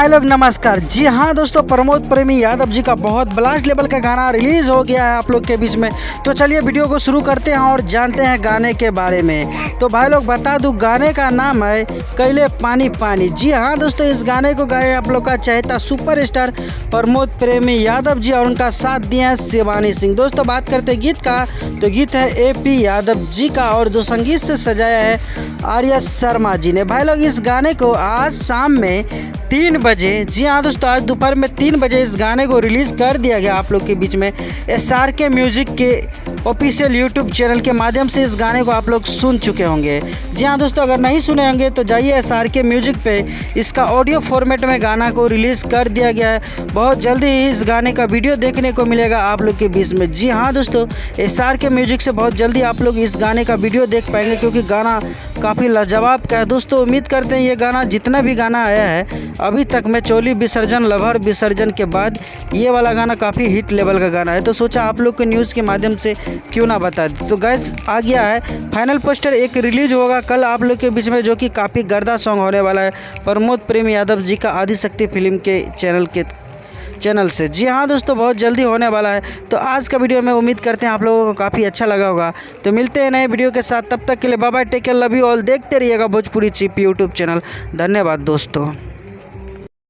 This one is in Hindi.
भाई लोग नमस्कार। जी हाँ दोस्तों, प्रमोद प्रेमी यादव जी का बहुत ब्लास्ट लेवल का गाना रिलीज हो गया है आप लोग के बीच में। तो चलिए वीडियो को शुरू करते हैं और जानते हैं गाने के बारे में। तो भाई लोग बता दूं, गाने का नाम है कैले पानी पानी। जी हाँ दोस्तों, इस गाने को गाए आप लोग का चहेता सुपरस्टार प्रमोद प्रेमी यादव जी और उनका साथ दिया है शिवानी सिंह। दोस्तों बात करते हैं गीत का, तो गीत है AP यादव जी का और जो संगीत से सजाया है आर्या शर्मा जी ने। भाई लोग इस गाने को आज शाम में 3 बजे, जी हाँ दोस्तों, आज दोपहर में 3 बजे इस गाने को रिलीज़ कर दिया गया आप लोग के बीच में। SRK म्यूज़िक के ऑफिशियल YouTube चैनल के माध्यम से इस गाने को आप लोग सुन चुके होंगे। जी हाँ दोस्तों, अगर नहीं सुने होंगे तो जाइए SRK म्यूज़िक पे, इसका ऑडियो फॉर्मेट में गाना को रिलीज़ कर दिया गया है। बहुत जल्दी ही इस गाने का वीडियो देखने को मिलेगा आप लोग के बीच में। जी हाँ दोस्तों, SRK म्यूज़िक से बहुत जल्दी आप लोग इस गाने का वीडियो देख पाएंगे, क्योंकि गाना काफ़ी लाजवाब का है। दोस्तों उम्मीद करते हैं ये गाना, जितना भी गाना आया है अभी तक में, चोली विसर्जन, लवर विसर्जन के बाद ये वाला गाना काफ़ी हिट लेवल का गाना है। तो सोचा आप लोग को न्यूज़ के माध्यम से क्यों ना बता दें। तो गैस आ गया है फाइनल पोस्टर, एक रिलीज होगा कल आप लोग के बीच में, जो कि काफ़ी गर्दा सॉन्ग होने वाला है प्रमोद प्रेमी यादव जी का आदिशक्ति फिल्म के चैनल से। जी हाँ दोस्तों, बहुत जल्दी होने वाला है। तो आज का वीडियो में उम्मीद करते हैं आप लोगों को काफ़ी अच्छा लगा होगा। तो मिलते हैं नए वीडियो के साथ, तब तक के लिए bye bye, take care, love you all. देखते रहिएगा भोजपुरी चिप YouTube चैनल। धन्यवाद दोस्तों।